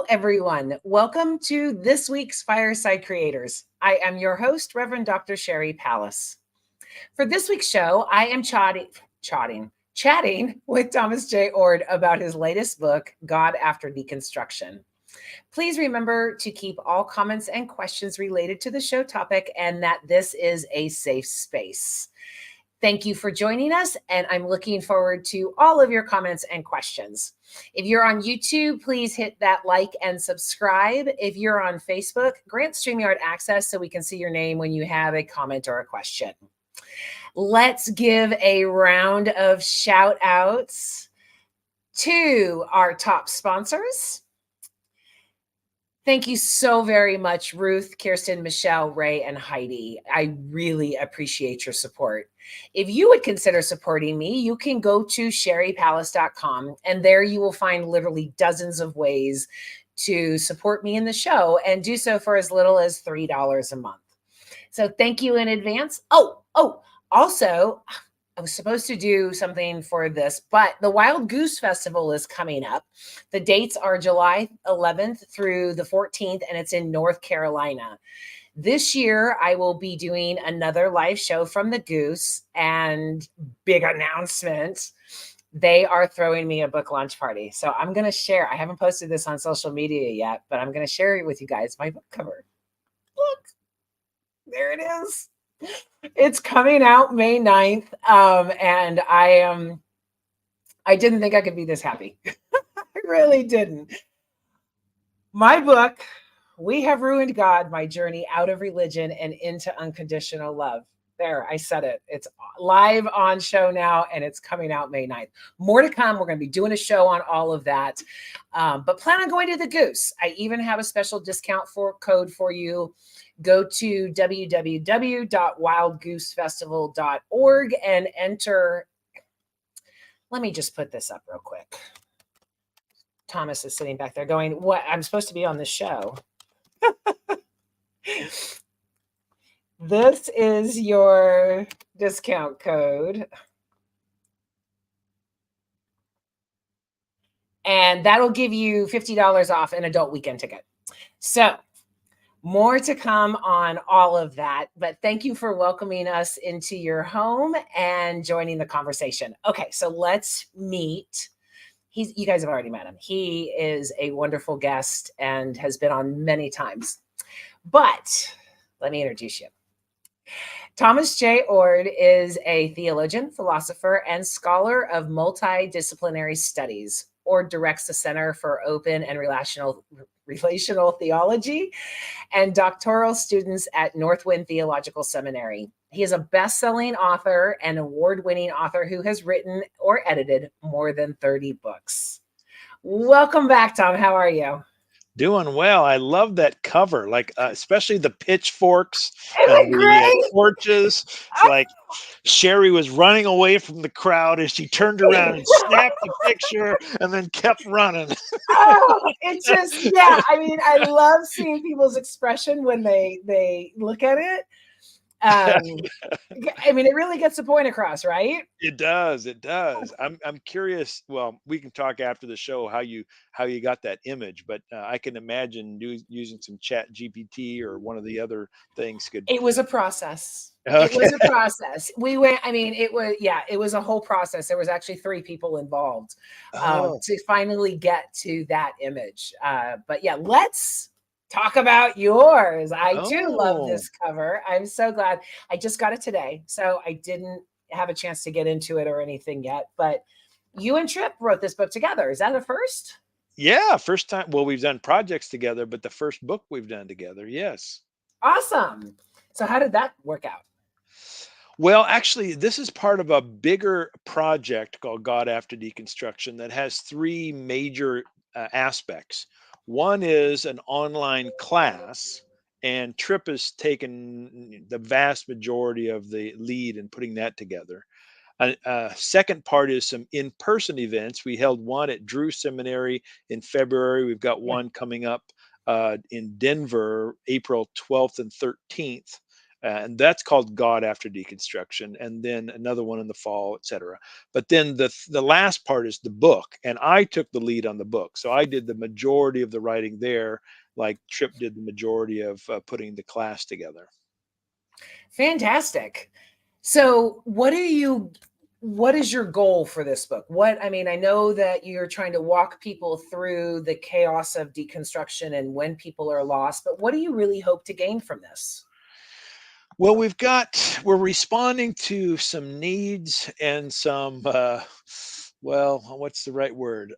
everyone. Welcome to this week's Fireside Creators. I am your host, Reverend Dr. Sherry Pallas. For this week's show, I am chatting with Thomas J. Oord about his latest book, God After Deconstruction. Please remember to keep all comments and questions related to the show topic and that this is a safe space. Thank you for joining us, and I'm looking forward to all of your comments and questions. If you're on YouTube, please hit that like and subscribe. If you're on Facebook, grant StreamYard access so we can see your name when you have a comment or a question. Let's give a round of shout outs to our top sponsors. Thank you so very much, Ruth, Kirsten, Michelle, Ray, and Heidi. I really appreciate your support. If you would consider supporting me, you can go to sherrypallas.com, and there you will find literally dozens of ways to support me in the show and do so for as little as $3 a month. So thank you in advance. Also, I was supposed to do something for this, but the Wild Goose Festival is coming up. The dates are July 11th through the 14th, and it's in North Carolina. This year, I will be doing another live show from the Goose, and big announcement, they are throwing me a book launch party. So I'm going to share, I haven't posted this on social media yet, but I'm going to share it with you guys, my book cover. Look, there it is. It's coming out May 9th, and I didn't think I could be this happy. I really didn't. My book, We Have Ruined God, My Journey Out of Religion and Into Unconditional Love. There, I said it. It's live on show now, and it's coming out May 9th. More to come. We're going to be doing a show on all of that, but plan on going to the Goose. I even have a special discount code for you. Go to www.wildgoosefestival.org and enter. Let me just put this up real quick. Thomas is sitting back there going, what? I'm supposed to be on this show. This is your discount code. And that'll give you $50 off an adult weekend ticket. So, more to come on all of that, but thank you for welcoming us into your home and joining the conversation. Okay, so let's meet. You guys have already met him. He is a wonderful guest and has been on many times. But let me introduce you. Thomas J. Oord is a theologian, philosopher, and scholar of multidisciplinary studies. Oord directs the Center for Open and Relational Theology and doctoral students at Northwind Theological Seminary. He is a best-selling author and award-winning author who has written or edited more than 30 books. Welcome back, Tom. How are you? Doing well. I love that cover, like especially the pitchforks and the torches. It's like Sherry was running away from the crowd as she turned around and snapped the picture and then kept running. It's just, yeah. I mean, I love seeing people's expression when they look at it. I mean, it really gets the point across, right? It does. It does. I'm curious. Well, we can talk after the show how you got that image, but I can imagine using some Chat GPT or one of the other things could. It was a process. Okay. It was a process. We went. I mean, it was a whole process. There was actually 3 people involved to finally get to that image. But yeah, let's talk about yours. I do love this cover. I'm so glad. I just got it today, so I didn't have a chance to get into it or anything yet. But you and Tripp wrote this book together. Is that a first? Yeah, first time. Well, we've done projects together, but the first book we've done together. Yes. Awesome. So how did that work out? Well, actually, this is part of a bigger project called God After Deconstruction that has 3 major aspects. One is an online class, and Tripp has taken the vast majority of the lead in putting that together. Second part is some in-person events. We held one at Drew Seminary in February. We've got one coming up in Denver, April 12th and 13th. and that's called God After Deconstruction, and then another one in the fall, etc. But then the last part is the book, and I took the lead on the book, so I did the majority of the writing there, like Trip did the majority of putting the class together. Fantastic. So, what is your goal for this book? I mean, I know that you're trying to walk people through the chaos of deconstruction and when people are lost, but what do you really hope to gain from this? Well, we're responding to some needs and some, well, what's the right word?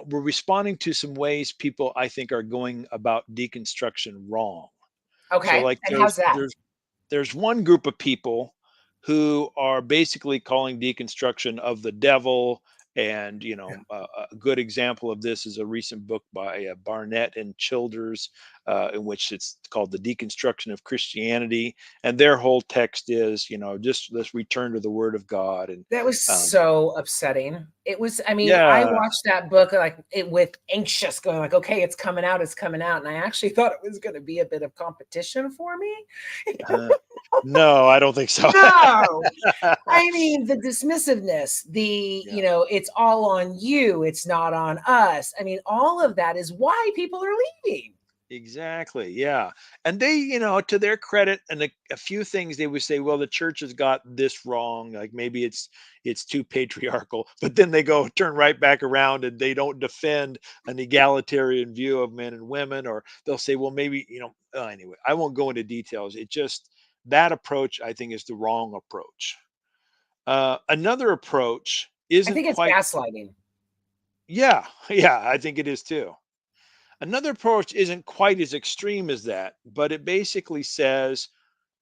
We're responding to some ways people, I think, are going about deconstruction wrong. So, Okay. like, And how's that? there's one group of people who are basically calling deconstruction of the devil. And a good example of this is a recent book by Barnett and Childers, in which it's called The Deconstruction of Christianity, and their whole text is, just let's return to the Word of God. And That was um, so upsetting. It was, I mean, I yeah. watched that book like it with anxious going like, okay, it's coming out, it's coming out. And I actually thought it was going to be a bit of competition for me. uh, no, I don't think so. No, I mean, the dismissiveness, Yeah. it's all on you, it's not on us. I mean, all of that is why people are leaving. Exactly. Yeah. And they, to their credit, and a few things they would say, well, the church has got this wrong. Like maybe it's too patriarchal, but then they go turn right back around and they don't defend an egalitarian view of men and women, or they'll say, well, maybe, anyway, I won't go into details. It just that approach, I think, is the wrong approach. Another approach I isn't think it's quite, gaslighting. yeah, yeah, I think it is too. Another approach isn't quite as extreme as that, but it basically says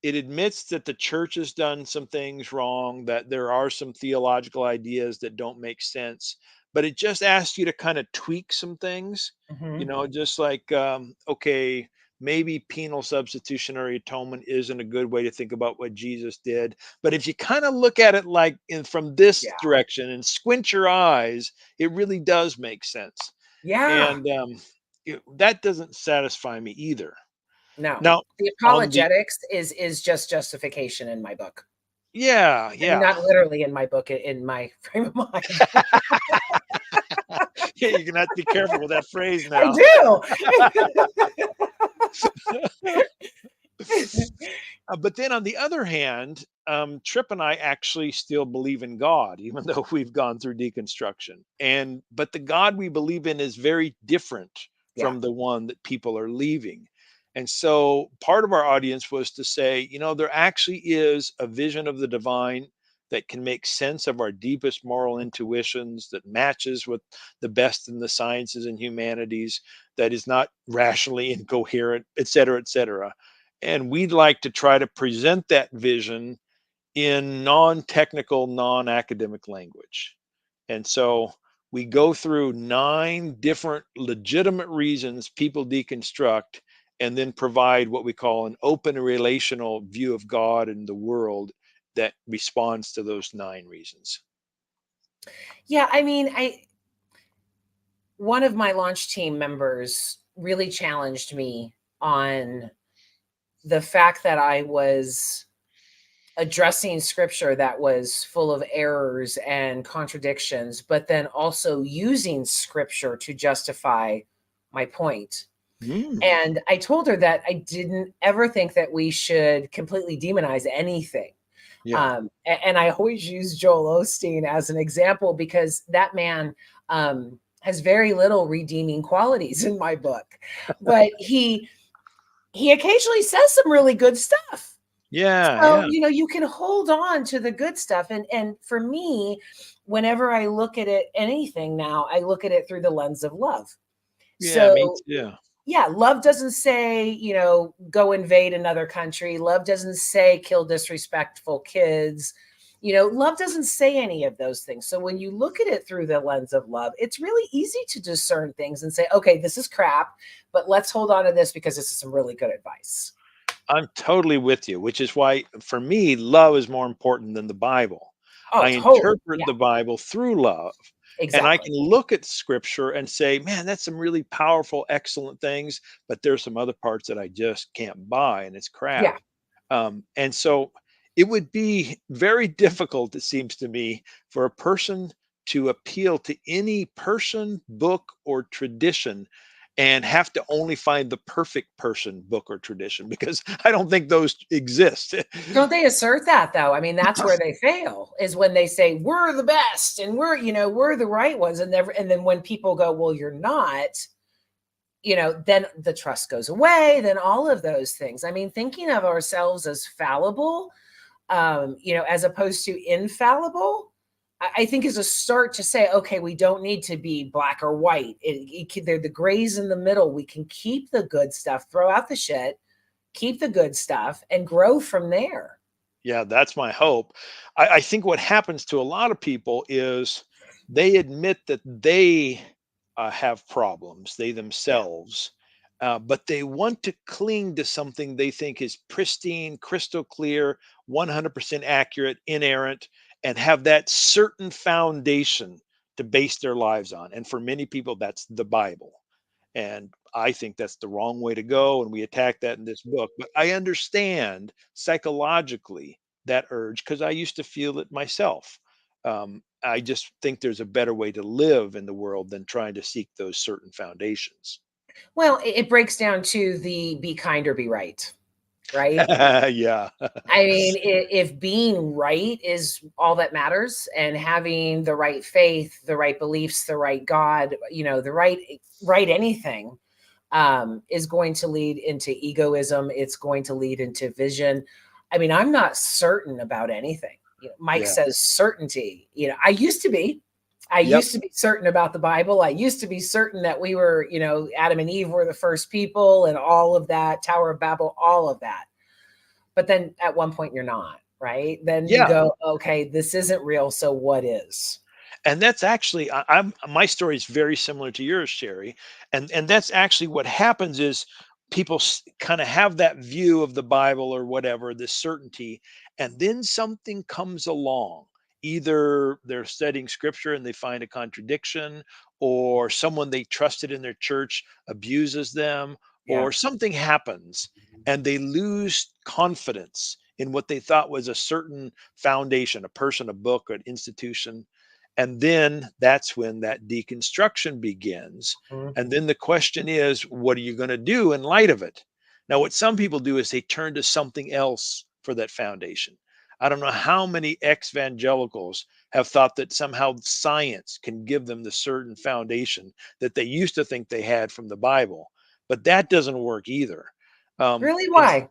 it admits that the church has done some things wrong, that there are some theological ideas that don't make sense, but it just asks you to kind of tweak some things, Mhm. just like, okay, maybe penal substitutionary atonement isn't a good way to think about what Jesus did. But if you kind of look at it like from this Yeah. direction and squint your eyes, it really does make sense. Yeah. And that doesn't satisfy me either. No. Now, The on the apologetics is just justification in my book. yeah, I mean, yeah, not literally in my book, in my frame of mind. yeah, you're gonna have to be careful with that phrase I now. do. But then on the other hand, Trip and I actually still believe in God, even though we've gone through deconstruction. But the God we believe in is very different Yeah. from the one that people are leaving. And so part of our audience was to say, there actually is a vision of the divine that can make sense of our deepest moral intuitions, that matches with the best in the sciences and humanities, that is not rationally incoherent, et cetera, et cetera. And we'd like to try to present that vision in non-technical, non-academic language. And so we go through 9 different legitimate reasons people deconstruct, and then provide what we call an open relational view of God and the world that responds to those 9 reasons. Yeah, I mean, I one of my launch team members really challenged me on the fact that I was addressing scripture that was full of errors and contradictions, but then also using scripture to justify my point. Mm, And I told her that I didn't ever think that we should completely demonize anything. yeah. And I always use Joel Osteen as an example because that man has very little redeeming qualities in my book, but he occasionally says some really good stuff. Yeah, So, yeah. you can hold on to the good stuff. And for me, whenever I look at it, anything now, I look at it through the lens of love. Yeah, me So too. yeah, love doesn't say, go invade another country. Love doesn't say kill disrespectful kids. Love doesn't say any of those things. So when you look at it through the lens of love, it's really easy to discern things and say, okay, this is crap, but let's hold on to this because this is some really good advice. I'm totally with you, which is why for me, love is more important than the Bible. Oh, I totally. interpret Yeah, the Bible through love, and I exactly. can look at scripture and say, man, that's some really powerful, excellent things, but there's some other parts that I just can't buy, and it's crap. Yeah. And so it would be very difficult, it seems to me, for a person to appeal to any person, book, or tradition and have to only find the perfect person, book, or tradition, because I don't think those exist. Don't they assert that though? I mean, that's where they fail, is when they say we're the best and we're, we're the right ones, and never, and then when people go, well, you're not, then the trust goes away, then all of those things. I mean, thinking of ourselves as fallible, as opposed to infallible, I think is a start to say, okay, we don't need to be black or white. They're the grays in the middle. We can keep the good stuff, throw out the shit, keep the good stuff, and grow from there. Yeah, that's my hope. I think what happens to a lot of people is they admit that they have problems, they Yeah. themselves, but they want to cling to something they think is pristine, crystal clear, 100% accurate, inerrant, and have that certain foundation to base their lives on. And for many people, that's the Bible. And I think that's the wrong way to go. And we attack that in this book. But I understand psychologically that urge because I used to feel it myself. I just think there's a better way to live in the world than trying to seek those certain foundations. Well, it breaks down to the be kind or be right, right? Yeah. I mean, if being right is all that matters, and having the right faith, the right beliefs, the right God, the right anything, is going to lead into egoism. It's going to lead into vision. I mean, I'm not certain about anything. Mike Yeah. says certainty. I used to be. I Yep. used to be certain about the Bible. I used to be certain that we were, Adam and Eve were the first people and all of that, Tower of Babel, all of that. But then at one point you're not, right? Then you Yeah. go, okay, this isn't real. So what is? And that's actually I'm my story is very similar to yours, Sherry. And that's actually what happens is people kind of have that view of the Bible or whatever, this certainty, and then something comes along. Either they're studying scripture and they find a contradiction, or someone they trusted in their church abuses them, Yeah. or something happens and they lose confidence in what they thought was a certain foundation, a person, a book, an institution, and then that's when that deconstruction begins. And Mhm. then the question is, what are you going to do in light of it? Now, what some people do is they turn to something else for that foundation. I don't know how many ex-evangelicals have thought that somehow science can give them the certain foundation that they used to think they had from the Bible, but that doesn't work either. Really? In Why?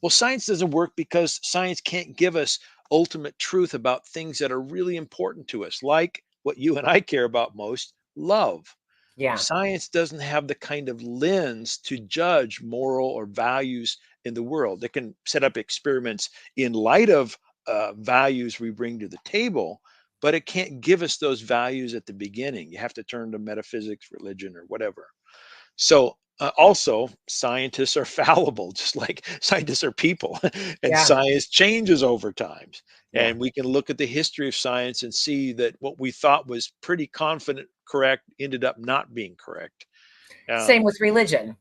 well, science doesn't work because science can't give us ultimate truth about things that are really important to us, like what you and I care about most, love. Yeah. Science doesn't have the kind of lens to judge moral or values in the world. It can set up experiments in light of values we bring to the table, but it can't give us those values at the beginning. You have to turn to metaphysics, religion, or whatever. So, also, scientists are fallible, just like scientists are people, and Yeah. science changes over time. Yeah. And we can look at the history of science and see that what we thought was pretty confident correct ended up not being correct. Same Um, with religion.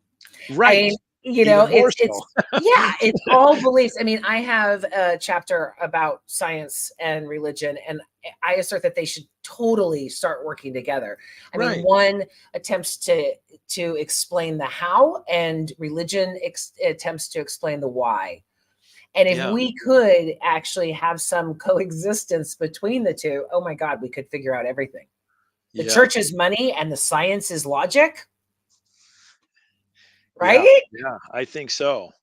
I right, mean, even more it's so. yeah, it's all beliefs. I mean, I have a chapter about science and religion, and I assert that they should totally start working together. I mean, Right. one attempts to explain the how, and religion attempts to explain the why. And if Yeah. we could actually have some coexistence between the two, oh my God, we could figure out everything. The Yeah. church is money and the science is logic, Yeah. right? Yeah. I think so.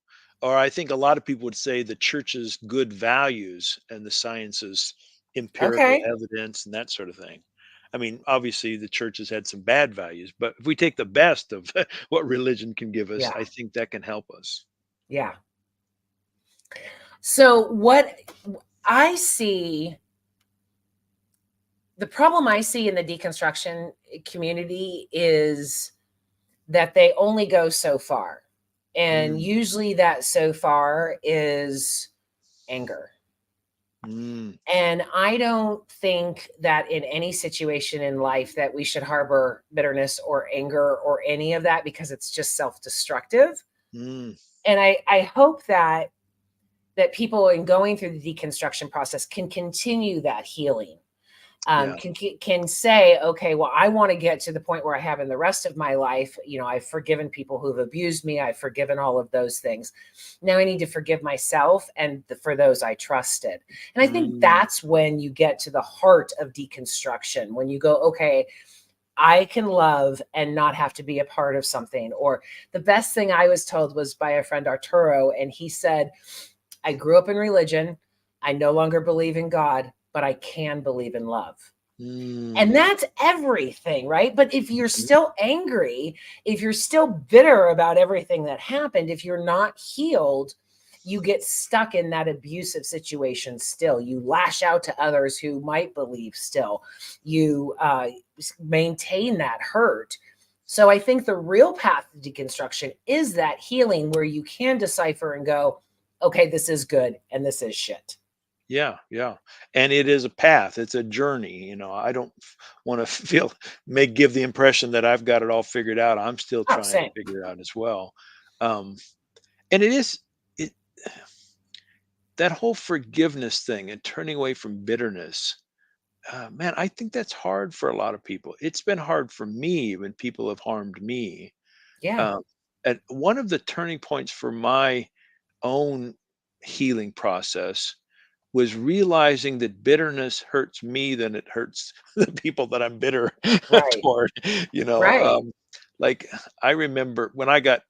Or I think a lot of people would say the church's good values and the science's empirical Okay. evidence and that sort of thing. I mean, obviously the church has had some bad values, but if we take the best of what religion can give us, Yeah. I think that can help us. Yeah. So what I see, the problem I see in the deconstruction community is that they only go so far. And Mm, usually that so far is anger. mm, And I don't think that in any situation in life that we should harbor bitterness or anger or any of that, because it's just self-destructive. mm. And I hope that that people in going through the deconstruction process can continue that healing. Yeah. Can say, okay, well, I want to get to the point where I have in the rest of my life, I've forgiven people who've abused me. I've forgiven all of those things. Now I need to forgive myself and for those I trusted. And I think Mm, that's when you get to the heart of deconstruction, when you go, okay, I can love and not have to be a part of something. Or the best thing I was told was by a friend, Arturo, and he said, I grew up in religion. I no longer believe in God, but I can believe in love. And mm, that's everything, right? But if you're mhm. still angry, if you're still bitter about everything that happened, if you're not healed, you get stuck in that abusive situation still. You lash out to others who might believe still. You maintain that hurt. So I think the real path to deconstruction is that healing where you can decipher and go, okay, this is good and this is shit. Yeah, yeah. And it is a path, it's a journey. I don't want to feel may give the impression that I've got it all figured out. I'm still Oh, trying to same. figure it out as well. Um, and it that whole forgiveness thing and turning away from bitterness. Man, I think that's hard for a lot of people. It's been hard for me when people have harmed me. Yeah, Um, and one of the turning points for my own healing process was realizing that bitterness hurts me than it hurts the people that I'm bitter right, toward. You know, right. um, like I remember when I got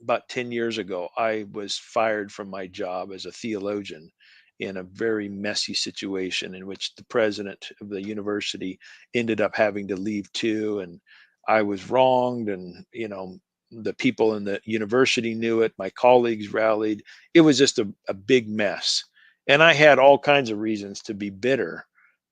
about 10 years ago, I was fired from my job as a theologian in a very messy situation in which the president of the university ended up having to leave too. And I was wronged, and, the people in the university knew it. My colleagues rallied. It was just a big mess. And I had all kinds of reasons to be bitter.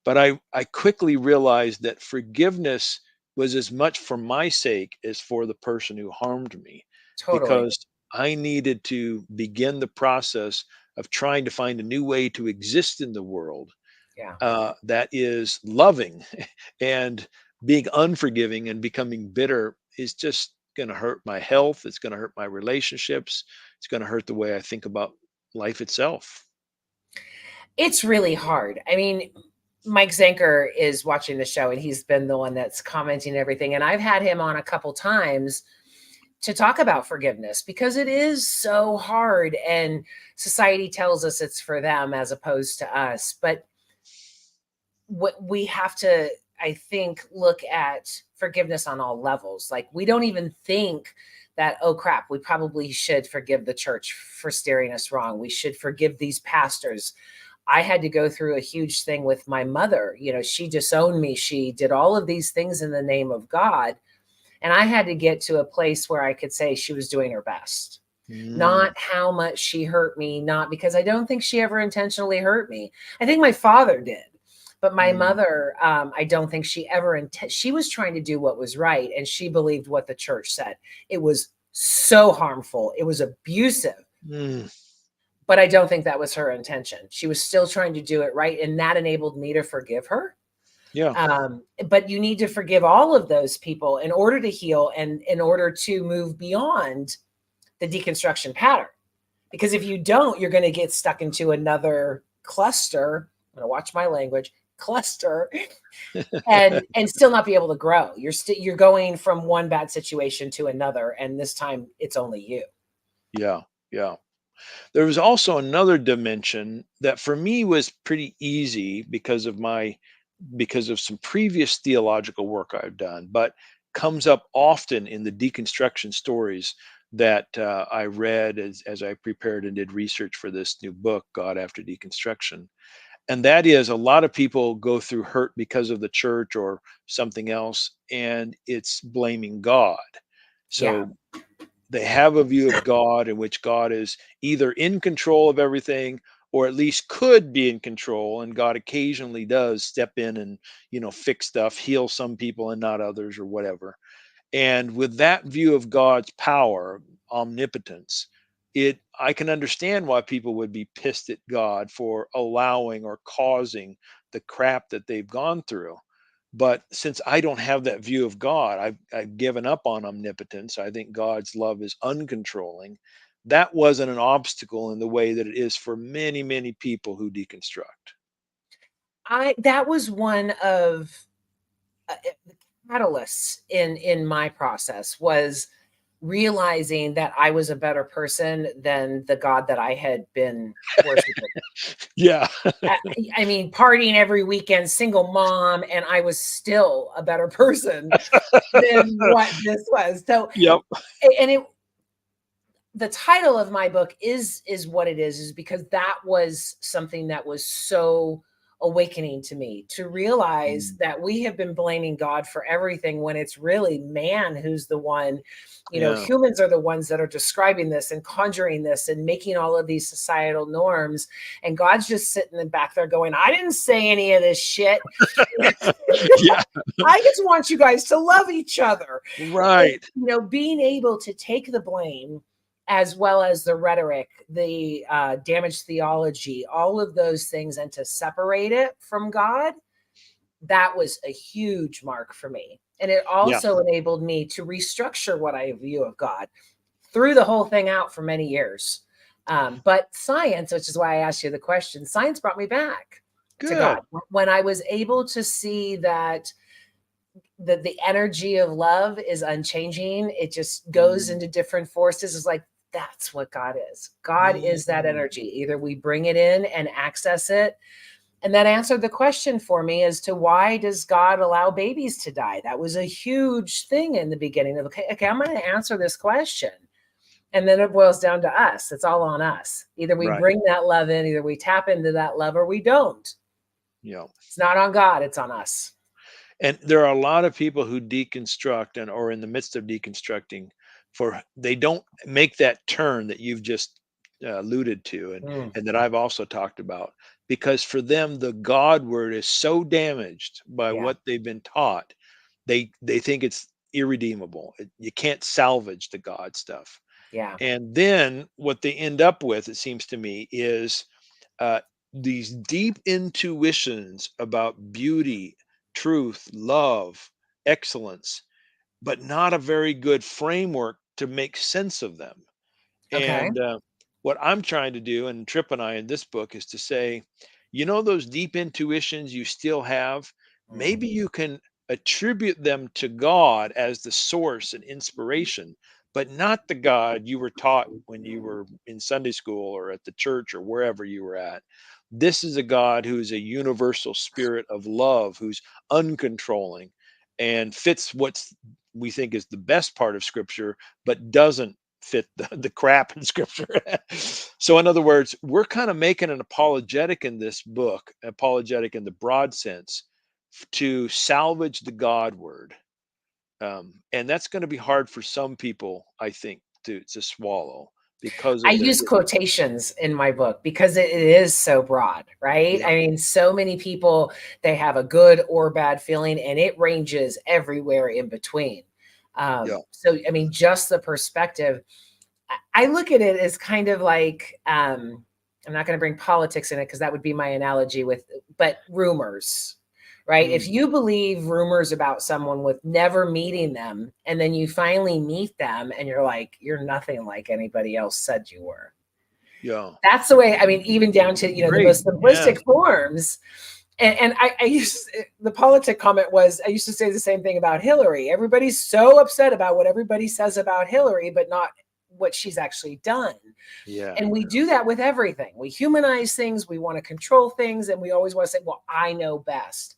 But I quickly realized that forgiveness was as much for my sake as for the person who harmed me, Totally. because I needed to begin the process of trying to find a new way to exist in the world Yeah. that is loving. And being unforgiving and becoming bitter is just going to hurt my health. It's going to hurt my relationships. It's going to hurt the way I think about life itself. It's really hard. I mean, Mike Zanker is watching the show and he's been the one that's commenting everything. And I've had him on a couple times to talk about forgiveness because it is so hard. And society tells us it's for them as opposed to us. But what we have to, I think, look at forgiveness on all levels. Like, we don't even think that, oh crap, we probably should forgive the church for steering us wrong. We should forgive these pastors. I had to go through a huge thing with my mother. She disowned me. She did all of these things in the name of God. And I had to get to a place where I could say she was doing her best. Mm, Not how much she hurt me, not because I don't think she ever intentionally hurt me. I think my father did. But my mm, mother, I don't think she ever, she was trying to do what was right. And she believed what the church said. It was so harmful. It was abusive, mm. but I don't think that was her intention. She was still trying to do it right. And that enabled me to forgive her. Yeah. But you need to forgive all of those people in order to heal and in order to move beyond the deconstruction pattern. Because if you don't, you're going to get stuck into another cluster. I'm going to watch my language, cluster, and still not be able to grow. You're going from one bad situation to another, and this time it's only you. Yeah. Yeah. There was also another dimension that for me was pretty easy because of some previous theological work I've done, but comes up often in the deconstruction stories that I read as I prepared and did research for this new book, God After Deconstruction. And that is, a lot of people go through hurt because of the church or something else, and it's blaming God. Yeah. So they have a view of God in which God is either in control of everything or at least could be in control, and God occasionally does step in and fix stuff, heal some people and not others or whatever. And with that view of God's power, omnipotence, it I can understand why people would be pissed at God for allowing or causing the crap that they've gone through. But since I don't have that view of God, I've given up on omnipotence. I think God's love is uncontrolling. that wasn't an obstacle in the way that it is for many, many people who deconstruct. That was one of the catalysts in my process, was realizing that I was a better person than the God that I had been worshiping. Yeah. I I mean, partying every weekend, single mom, and I was still a better person than what this was. So, Yep. and it the title of my book is what it is because that was something that was so awakening to me, to realize Mm. that we have been blaming God for everything when it's really man who's the one. Yeah. Humans are the ones that are describing this and conjuring this and making all of these societal norms, and God's just sitting in the back there going, I didn't say any of this shit. Yeah. I just want you guys to love each other. Right. Being able to take the blame, as well as the rhetoric, the damaged theology, all of those things, and to separate it from God, that was a huge mark for me. And it Yeah. also enabled me to restructure what I view of God. Threw the whole thing out for many years. But science, which is why I asked you the question, science brought me back to God. Good. When I was able to see that the energy of love is unchanging, it just goes Mm. into different forces. It's like, that's what God is. God is that Mm. energy. Either we bring it in and access it. And that answered the question for me as to why does God allow babies to die? That was a huge thing in the beginning of, okay, I'm going to answer this question. And then it boils down to us. It's all on us. Either we Right. bring that love in, either we tap into that love, or we don't. Yeah. It's not on God, it's on us. And there are a lot of people who deconstruct and or in the midst of deconstructing for they don't make that turn that you've just alluded to Mm, and that I've also talked about because for them the God word is so damaged by yeah. what they've been taught they think it's irredeemable. You can't salvage the God stuff. Yeah. And then what they end up with, it seems to me, is uh, these deep intuitions about beauty, truth, love, excellence, but not a very good framework to make sense of them. Okay. And what I'm trying to do, and Tripp and I in this book, is to say, those deep intuitions you still have, Mm. maybe you can attribute them to God as the source and inspiration, but not the God you were taught when you were in Sunday school or at the church or wherever you were at. This is a God who is a universal spirit of love, who's uncontrolling and fits what's we think is the best part of Scripture, but doesn't fit the crap in Scripture. So, in other words, we're kind of making an apologetic in this book, apologetic in the broad sense, to salvage the God word. And that's going to be hard for some people, I think, to swallow because I of their use quotations in my book because it is so broad, right? yeah, I mean, so many people, they have a good or bad feeling, and it ranges everywhere in between. yeah, So, I mean, just the perspective, I look at it as kind of like, I'm not going to bring politics in it because that would be my analogy but rumors, right? If mm, you believe rumors about someone with never meeting them, and then you finally meet them and you're like, you're nothing like anybody else said you were. yeah, That's the way, I mean, even down to, the great, most yeah, simplistic forms. And I used the politic comment was, I used to say the same thing about Hillary. Everybody's so upset about what everybody says about Hillary, but not what she's actually done. yeah, And we do that with everything. We humanize things, we want to control things, and we always want to say, well, I know best.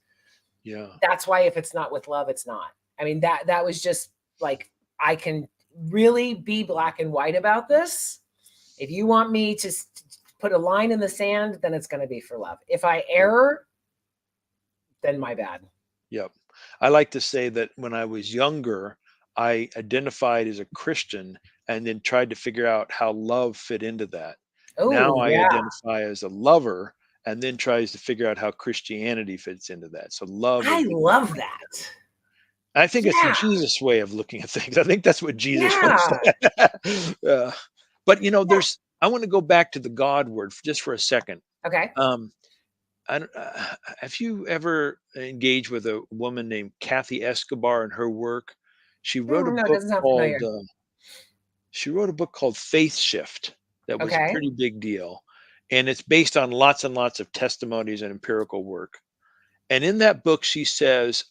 yeah, That's why if it's not with love, it's not. I mean, that was just like, I can really be black and white about this. If you want me to put a line in the sand, then it's going to be for love. If I yeah, err, then my bad. yep. I like to say that when I was younger, I identified as a Christian and then tried to figure out how love fit into that. Oh, Now I yeah. identify as a lover and then tries to figure out how Christianity fits into that. So love I would be my love thing. that. I think it's Yeah. Jesus' way of looking at things. I think that's what Jesus would have Yeah. said. But Yeah. I want to go back to the God word just for a second. Okay. Um, have you ever engaged with a woman named Kathy Escobar and her work? She wrote a No, it book doesn't sound called familiar. She wrote a book called Faith Shift that was a Okay. pretty big deal. And it's based on lots and lots of testimonies and empirical work. And in that book, she says,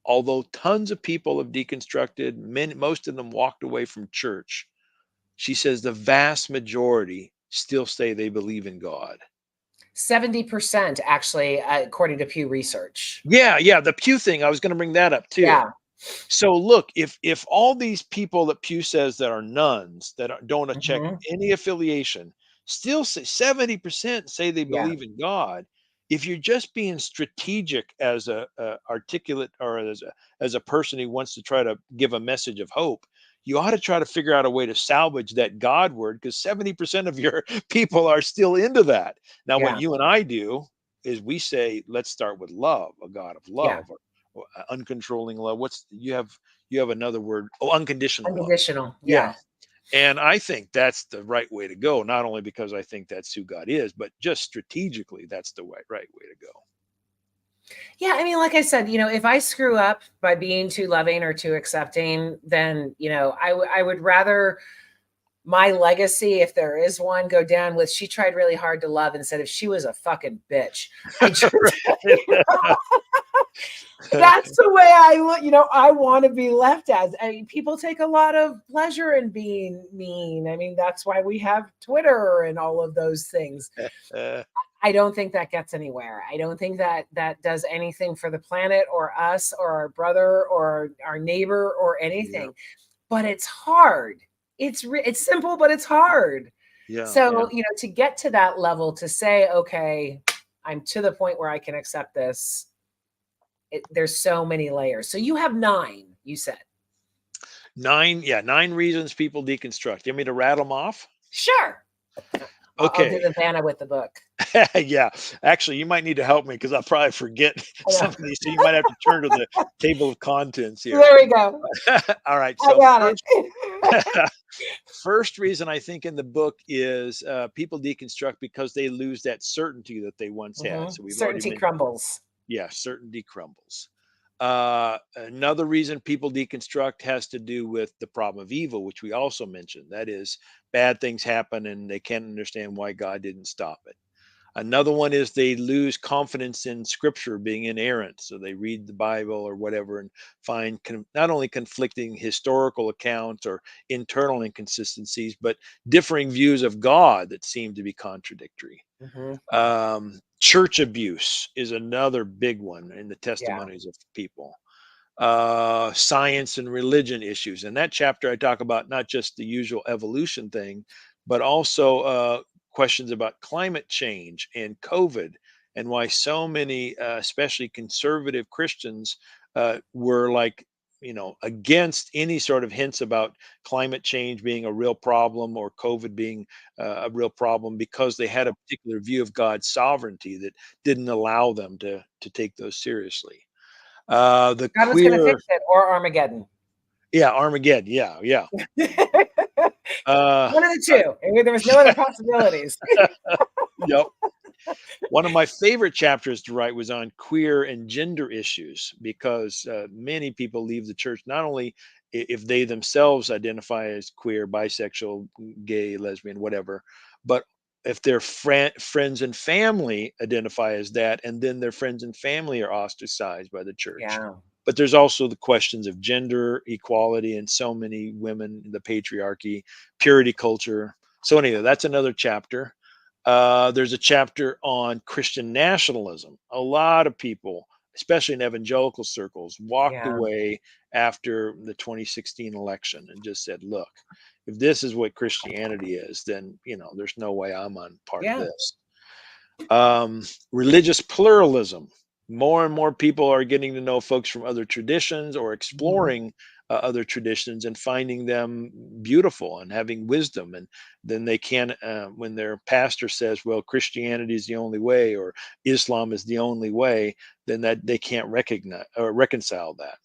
although tons of people have deconstructed, most of them walked away from church, she says the vast majority still say they believe in God. 70% actually, according to Pew Research. Yeah, the Pew thing, I was going to bring that up too. Yeah. So look, if all these people that Pew says that are nuns that don't check Mhm. any affiliation still say 70% say they Yeah. believe in God. If you're just being strategic as a articulate or as a person who wants to try to give a message of hope, you ought to try to figure out a way to salvage that God word, because 70% of your people are still into that. Now, what Yeah. you and I do is we say, let's start with love, a God of Yeah. love, or uncontrolling love. You have another word? Oh, unconditional love. Unconditional. Yeah. Yeah. And I think that's the right way to go, not only because I think that's who God is, but just strategically, that's the right way to go. Yeah, I mean, like I said, if I screw up by being too loving or too accepting, then, I would rather my legacy, if there is one, go down with she tried really hard to love instead of she was a fucking bitch. I just that's the way I look, I want to be left as. I mean, people take a lot of pleasure in being mean. I mean, that's why we have Twitter and all of those things. Uh, I don't think that gets anywhere. I don't think that that does anything for the planet or us or our brother or our neighbor or yeah, anything. But it's hard. It's simple, but it's hard. yeah. So, to get to that level to say, okay, I'm to the point where I can accept this. There's so many layers. So you have 9, you said. 9 reasons people deconstruct. You want me to rattle them off? Sure. I'll do Okay. the Vanna with the book. Yeah. Actually, you might need to help me because I'll probably forget I know. some of these. So you might have to turn to the table of contents here. There we go. All right. I So got first, it. first reason I think in the book is people deconstruct because they lose that certainty that they once had. So we've already Certainty mentioned, crumbles. yeah, certainty crumbles. Another reason people deconstruct has to do with the problem of evil, which we also mentioned. That is, bad things happen and they can't understand why God didn't stop it. Another one is they lose confidence in scripture being inerrant. So they read the Bible or whatever and find not only conflicting historical accounts or internal inconsistencies, but differing views of God that seem to be contradictory. Mhm. Church abuse is another big one in the Yeah. testimonies of people. Science and religion issues. In that chapter, I talk about not just the usual evolution thing, but also questions about climate change and COVID, and why so many, especially conservative Christians, were like, against any sort of hints about climate change being a real problem or COVID being a real problem, because they had a particular view of God's sovereignty that didn't allow them to take those seriously. The God was going to queer, fix it or Armageddon. yeah, Armageddon, yeah. One Uh, of the two. I mean, there was no other possibilities. yep. One of my favorite chapters to write was on queer and gender issues, because many people leave the church not only if they themselves identify as queer, bisexual, gay, lesbian, whatever, but if their friends and family identify as that, and then their friends and family are ostracized by the church. Yeah. But there's also the questions of gender equality and so many women, the patriarchy, purity culture. So anyway, that's another chapter. There's a chapter on Christian nationalism. A lot of people, especially in evangelical circles, walked Yeah. away after the 2016 election and just said, look, if this is what Christianity is, then, there's no way I'm on part of Yeah. this. Religious pluralism. More and more people are getting to know folks from other traditions or Mhm. exploring other traditions and finding them beautiful and having wisdom. And then they can, when their pastor says, well, Christianity is the only way or Islam is the only way, then that they can't recognize or reconcile that.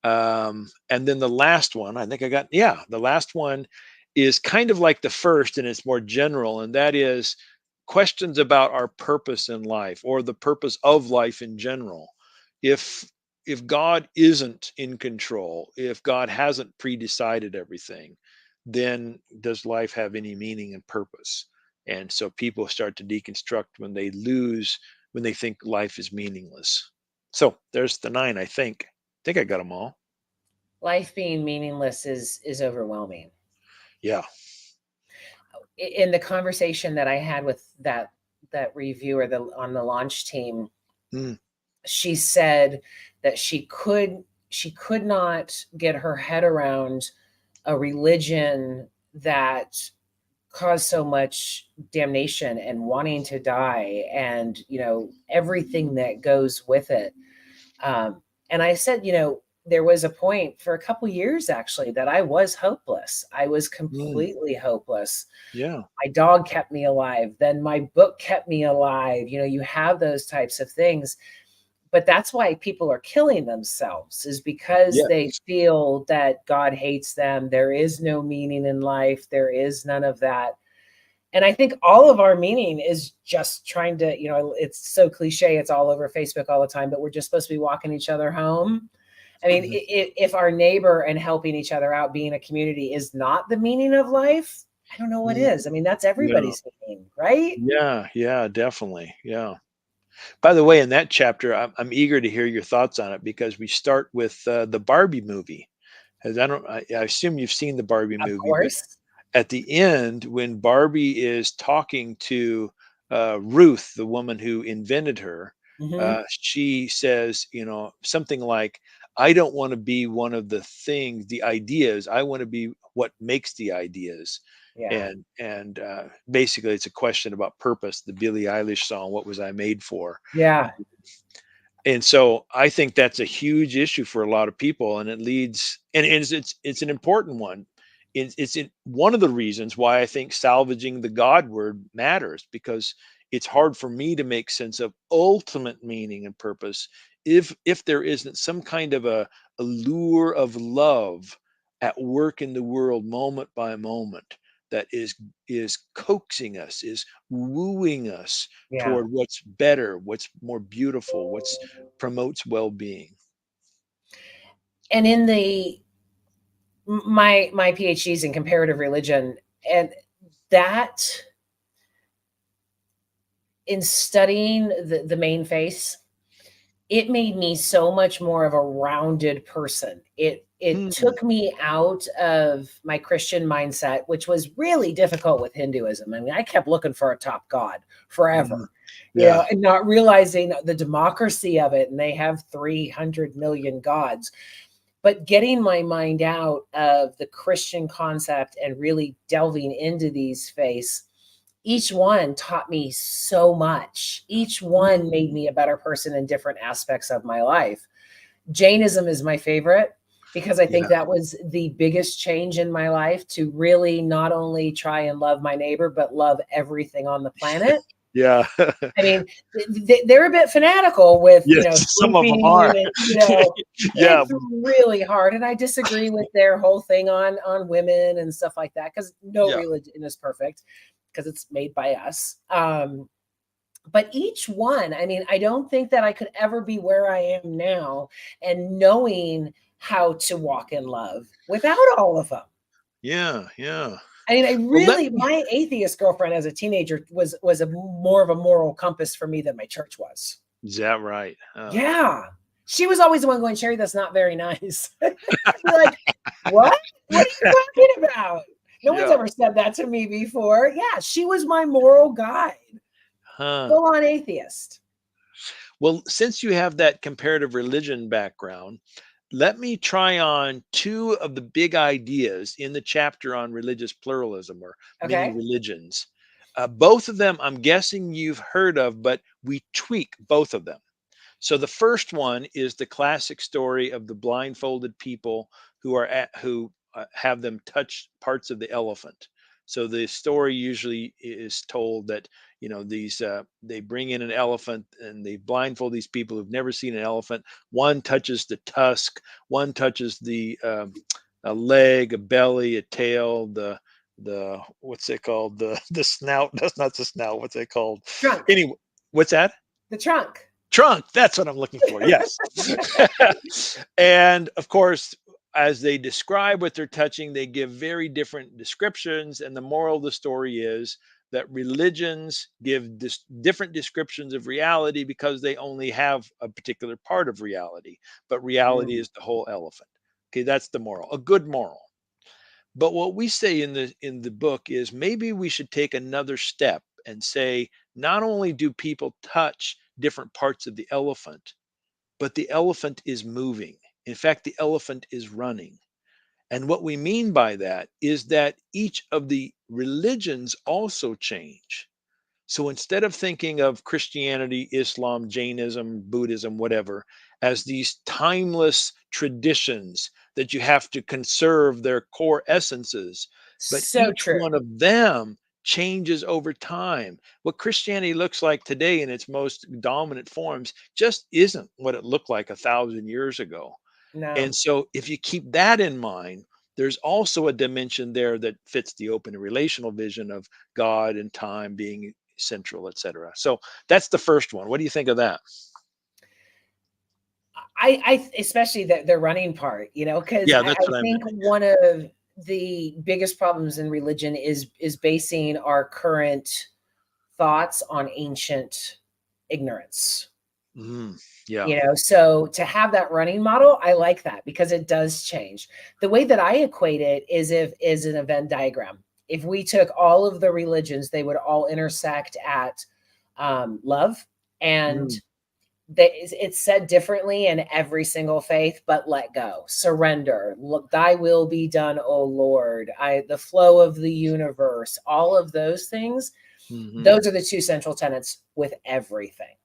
And then the last one, I think the last one is kind of like the first, and it's more general, and that is questions about our purpose in life or the purpose of life in general. If if God isn't in control, if God hasn't pre-decided everything, then does life have any meaning and purpose? And so people start to deconstruct when when they think life is meaningless. So there's the 9, I think. I think I got them all. Life being meaningless is overwhelming. Yeah. In the conversation that I had with that reviewer on the launch team, Mm. she said that she could not get her head around a religion that caused so much damnation and wanting to die, and everything that goes with it. And I said, there was a point for a couple years actually that I was hopeless. I was Mm. completely hopeless. Yeah. My dog kept me alive. Then my book kept me alive. You have those types of things. But that's why people are killing themselves, is because they Yes. feel that God hates them. There is no meaning in life. There is none of that. And I think all of our meaning is just trying to, it's so cliche. It's all over Facebook all the time, but we're just supposed to be walking each other home. I mean, Mhm. if our neighbor and helping each other out, being a community is not the meaning of life, I don't know what Mm. is. I mean, that's Yeah. everybody's meaning, right? Yeah. Yeah. Definitely. Yeah. By the way, in that chapter, I'm eager to hear your thoughts on it because we start with the Barbie movie. As I assume you've seen the Barbie Of movie, but course. at the end, when Barbie is talking to Ruth, the woman who invented her, Hmm. she says, something like, "I don't want to be one of the ideas. I want to be what makes the ideas." Yeah. And basically, it's a question about purpose. The Billie Eilish song, "What Was I Made For?" Yeah. And so I think that's a huge issue for a lot of people, and it leads, and it's an important one. One of the reasons why I think salvaging the God word matters, because it's hard for me to make sense of ultimate meaning and purpose if there isn't some kind of a lure of love at work in the world moment by moment, that is coaxing us, is wooing us Yeah. toward what's better, what's more beautiful, what's promotes well-being. And in my PhD's in comparative religion, and that in studying the main face, it made me so much more of a rounded person. It Hmm. took me out of my Christian mindset, which was really difficult with Hinduism. I mean, I kept looking for a top god Mm. forever, Yeah. and not realizing the democracy of it. And they have 300 million gods. But getting my mind out of the Christian concept and really delving into these faiths, each one taught me so much. Each one Mm. made me a better person in different aspects of my life. Jainism is my favorite because I think Yeah. that was the biggest change in my life, to really not only try and love my neighbor, but love everything on the planet. Yeah. I mean, they're a bit fanatical with, Yes, some of them sleeping are. and, Yeah. it's really hard. And I disagree with their whole thing on women and stuff like that, because no Yeah. religion is perfect because it's made by us. But each one, I mean, I don't think that I could ever be where I am now and knowing how to walk in love without all of them. Yeah. Yeah. I mean, Well, let me my atheist girlfriend as a teenager was a more of a moral compass for me than my church was. Is that right? Yeah. She was always the one going, "Sherry, that's not very nice." Like, what? What are you talking about? No one's Yeah. ever said that to me before. Yeah, she was my moral guide. Huh. Full on atheist. Well, since you have that comparative religion background, let me try on two of the big ideas in the chapter on religious pluralism, or many Okay. religions. Both of them, I'm guessing you've heard of, but we tweak both of them. So the first one is the classic story of the blindfolded people who have them touch parts of the elephant. So the story usually is told that these they bring in an elephant and they blindfold these people who've never seen an elephant. One touches the tusk, one touches a leg, a belly, a tail, the what's it called, the snout. That's not the snout. What's it called? Trunk. Anyway, what's that? The trunk. Trunk, that's what I'm looking for, yes. And, of course, as they describe what they're touching, they give very different descriptions. And the moral of the story is that religions give different descriptions of reality because they only have a particular part of reality. But reality Mm. is the whole elephant. Okay, that's the moral, a good moral. But what we say in the book is maybe we should take another step and say not only do people touch different parts of the elephant, but the elephant is moving. In fact, the elephant is running. And what we mean by that is that each of the religions also change. So instead of thinking of Christianity, Islam, Jainism, Buddhism, whatever, as these timeless traditions that you have to conserve their core essences, but So each true. one of them changes over time. What Christianity looks like today in its most dominant forms just isn't what it looked like 1,000 years ago. No. And so if you keep that in mind, there's also a dimension there that fits the open relational vision of God and time being central, etc. So that's the first one. What do you think of that? I especially the running part, because Yeah, I that's what I think meant. one of the biggest problems in religion is basing our current thoughts on ancient ignorance. Mm, yeah. So to have that running model, I like that because it does change. The way that I equate it is an Venn diagram. If we took all of the religions, they would all intersect at love, and Mm, it's said differently in every single faith, but let go, surrender. Look, thy will be done, O Lord. The flow of the universe, all of those things, hmm those are the two central tenets with everything.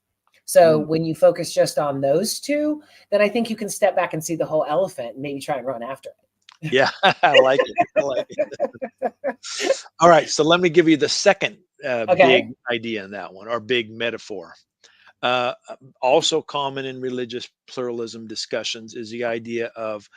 So mm. when you focus just on those two, then I think you can step back and see the whole elephant and maybe try and run after Yeah, I like it. I like it. it. All right, so let me give you the second Okay. big idea in that one, or big metaphor. Also common in religious pluralism discussions is the idea of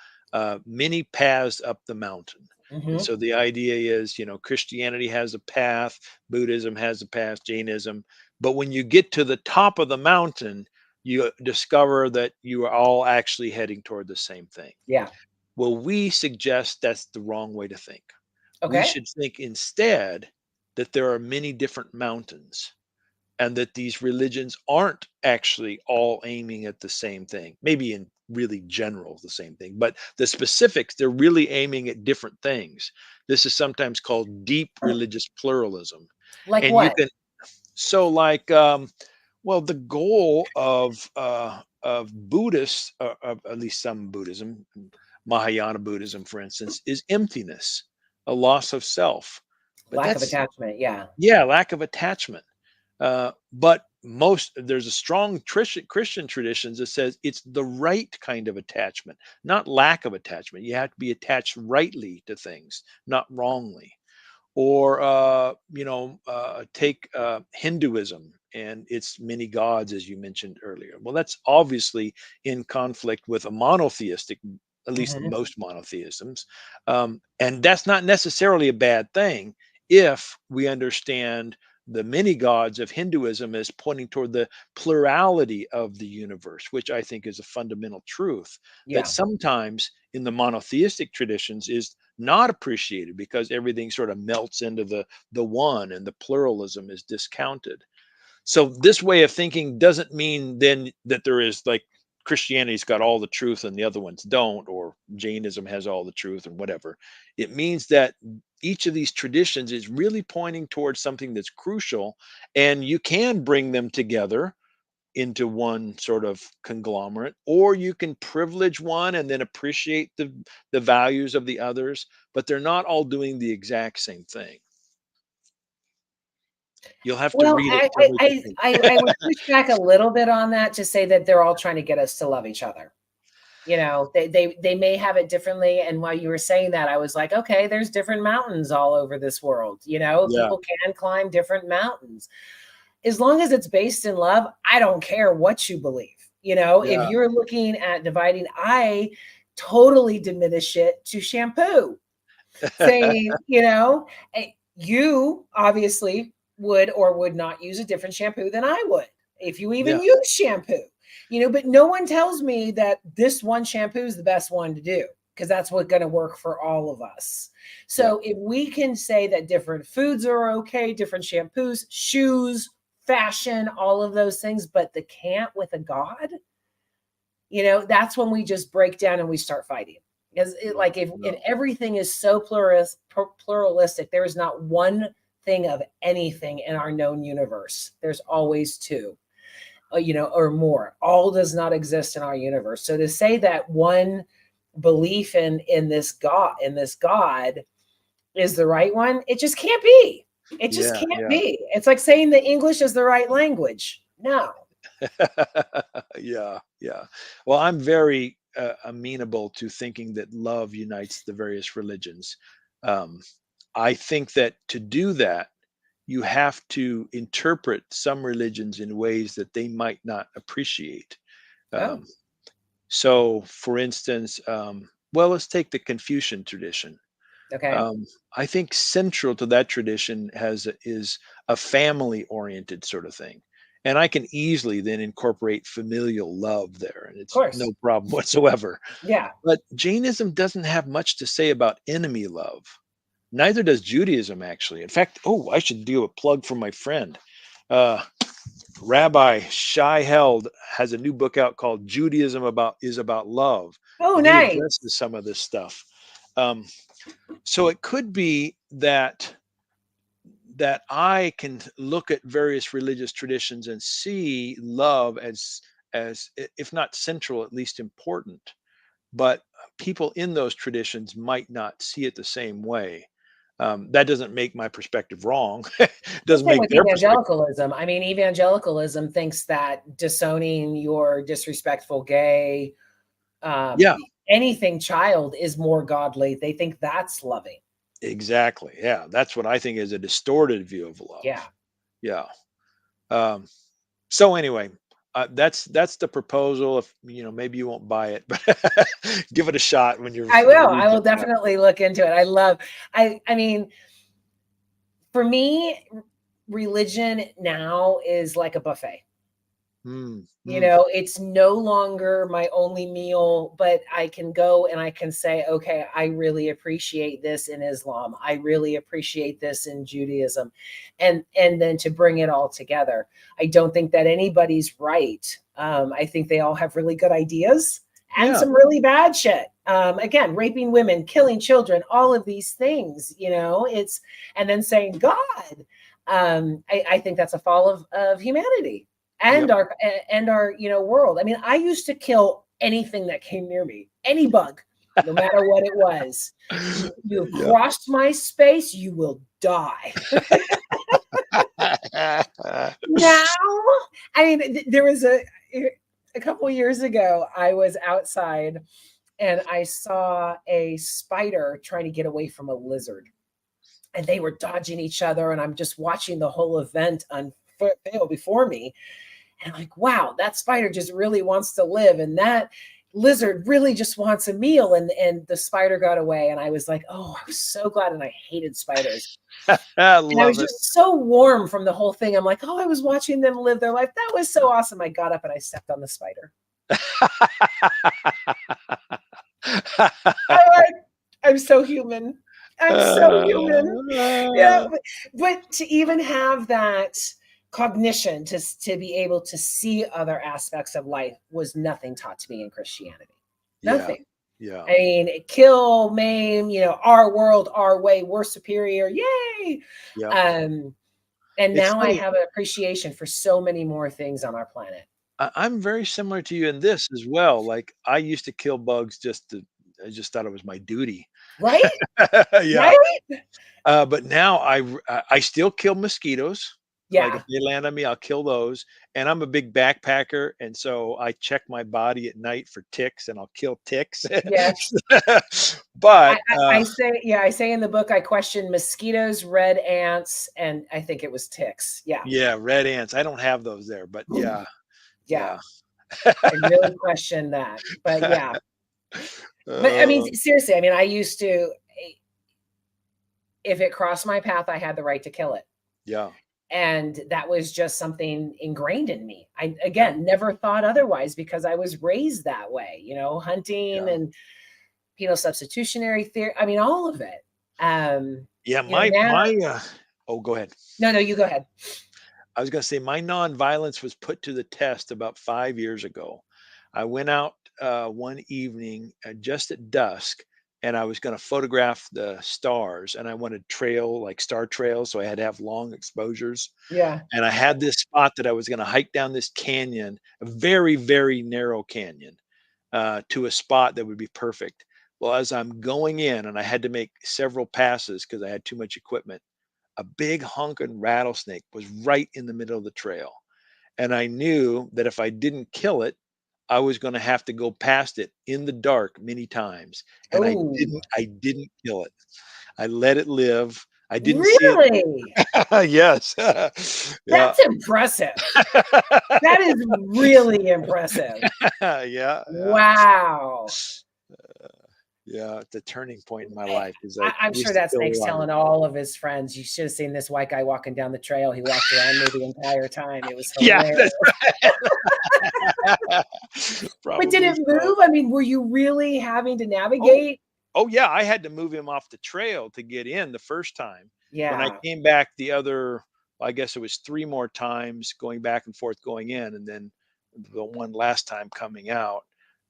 many paths up the mountain. And Hmm. so the idea is, Christianity has a path, Buddhism has a path, Jainism. But when you get to the top of the mountain, you discover that you are all actually heading toward the same thing. Yeah. Well, we suggest that's the wrong way to think. We Okay. should think instead that there are many different mountains and that these religions aren't actually all aiming at the same thing. Maybe in really general, the same thing, but the specifics, they're really aiming at different things. This is sometimes called deep religious pluralism. Like And you what? can, so like, well, the goal of Buddhists, of at least some Buddhism, Mahayana Buddhism, for instance, is emptiness, a loss of self. But Lack of that's, attachment. Yeah. yeah, lack of attachment. But there's a strong Christian traditions that says it's the right kind of attachment, not lack of attachment. You have to be attached rightly to things, not wrongly. Or take Hinduism and its many gods, as you mentioned earlier. Well, that's obviously in conflict with a monotheistic, at least Hmm. most monotheisms, and that's not necessarily a bad thing if we understand the many gods of Hinduism as pointing toward the plurality of the universe, which I think is a fundamental truth that Yeah. sometimes in the monotheistic traditions is not appreciated because everything sort of melts into the one and the pluralism is discounted. So this way of thinking doesn't mean then that there is like Christianity's got all the truth and the other ones don't, or Jainism has all the truth and whatever. It means that each of these traditions is really pointing towards something that's crucial, and you can bring them together into one sort of conglomerate, or you can privilege one and then appreciate the values of the others, but they're not all doing the exact same thing. You'll have to Well, read it I to I really I think. I I would push back a little bit on that to say that they're all trying to get us to love each other. They may have it differently, and while you were saying that, I was like, "Okay, there's different mountains all over this world." Yeah, People can climb different mountains. As long as it's based in love, I don't care what you believe. If yeah, you're looking at dividing, I totally diminish it to shampoo, saying, you obviously would or would not use a different shampoo than I would, if you even yeah, use shampoo. But no one tells me that this one shampoo is the best one to do, because that's what's going to work for all of us. So if we can say that different foods are okay, different shampoos, shoes, fashion, all of those things, but the can't with a God, that's when we just break down and we start fighting. Because if everything is so pluralistic, there is not one thing of anything in our known universe. There's always two, or more. All does not exist in our universe. So to say that one belief in this God is the right one, it just can't be. It just can't be. It's like saying that English is the right language. No. Yeah. Well, I'm very amenable to thinking that love unites the various religions. I think that to do that, you have to interpret some religions in ways that they might not appreciate. Oh, So, for instance, well, let's take the Confucian tradition. okay. Um, I think central to that tradition is a family-oriented sort of thing, and I can easily then incorporate familial love there, and Of it's course. no problem whatsoever. Yeah. But Jainism doesn't have much to say about enemy love. Neither does Judaism, actually. In fact, oh, I should do a plug for my friend. Uh, Rabbi Shai Held has a new book out called "Judaism is about Love," Oh, and he nice. addresses some of this stuff. Um, so it could be that I can look at various religious traditions and see love as if not central, at least important. But people in those traditions might not see it the same way. That doesn't make my perspective wrong. It The doesn't same make with their perspective. evangelicalism. I mean, evangelicalism thinks that disowning your disrespectful gay, um, Yeah, anything child is more godly. They think that's loving. exactly. Yeah, that's what I think is a distorted view of Yeah. love. Yeah. Um, so anyway, that's the proposal. If maybe you won't buy it, but give it a shot when I when you will. read I will that stuff. definitely look into it. I mean, for me, religion now is like a buffet. Mm, mm, It's no longer my only meal, but I can go and I can say, okay, I really appreciate this in Islam. I really appreciate this in Judaism. And then to bring it all together. I don't think that anybody's right. I think they all have really good ideas and yeah, some really bad shit. Again, raping women, killing children, all of these things, it's and then saying God. I think that's a fall of humanity and yep. our world. I mean, I used to kill anything that came near me, any bug, no matter what it was. You have Yeah. crossed my space, you will die. Now, I mean, there was a couple years ago, I was outside and I saw a spider trying to get away from a lizard, and they were dodging each other, and I'm just watching the whole event unfold before me. And I'm like, wow, that spider just really wants to live. And that lizard really just wants a meal. And the spider got away. And I was like, oh, I was so glad. And I hated spiders. I And I was love it. just so warm from the whole thing. I'm like, oh, I was watching them live their life. That was so awesome. I got up and I stepped on the spider. I'm like, I'm so human. I'm so human. Yeah. But to even have that cognition to be able to see other aspects of life was nothing taught to me in Christianity. Yeah, Nothing. yeah. I mean, kill, maim, our world, our way, we're superior. Yay. Yep. Um, and It's now I funny. have an appreciation for so many more things on our planet. I'm very similar to you in this as well. Like I used to kill bugs I just thought it was my duty. Right? Yeah. Right? But now I still kill mosquitoes. Like if Yeah. they land on me, I'll kill those. And I'm a big backpacker, and so I check my body at night for ticks, and I'll kill ticks. Yes. I, But I say, yeah, I say in the book, I question mosquitoes, red ants, and I think it was ticks. Yeah. yeah, red ants. I don't have those there, but yeah, Yeah. yeah. I really question that. But yeah. But I Uh, mean, seriously, I mean, I used to, if it crossed my path, I had the right to kill it. yeah, And that was just something ingrained in me. I, yeah, again, never thought otherwise because I was raised that way, hunting yeah. and penal substitutionary theory. I mean, all of it. Yeah, You know, now, oh, go ahead. no, you go ahead. I was going to say my nonviolence was put to the test about 5 years ago. I went out one evening just at dusk, and I was going to photograph the stars, and I wanted trail like star trails, so I had to have long exposures. Yeah. And I had this spot that I was going to hike down this canyon, a very, very narrow canyon, to a spot that would be perfect. Well, as I'm going in, and I had to make several passes because I had too much equipment, a big honking rattlesnake was right in the middle of the trail. And I knew that if I didn't kill it, I was going to have to go past it in the dark many times. And I Oh, didn't kill it. I let it live. I didn't see it. really? Yes. Yeah. That's impressive. That is really impressive. Yeah. Yeah. Wow. Yeah. It's a turning point in my life because I'm I sure used to that kill a snake's lot of telling all of his friends, you should have seen this white guy walking down the trail. He walked around me the entire time. It was Yeah, hilarious. that's right. But did Probably it so. move? I mean, were you really having to Oh, navigate? oh yeah, I had to move him off the trail to get in the first time. When I Yeah. came back the other, I guess it was 3 more times going back and forth going in, and then the one last time coming out,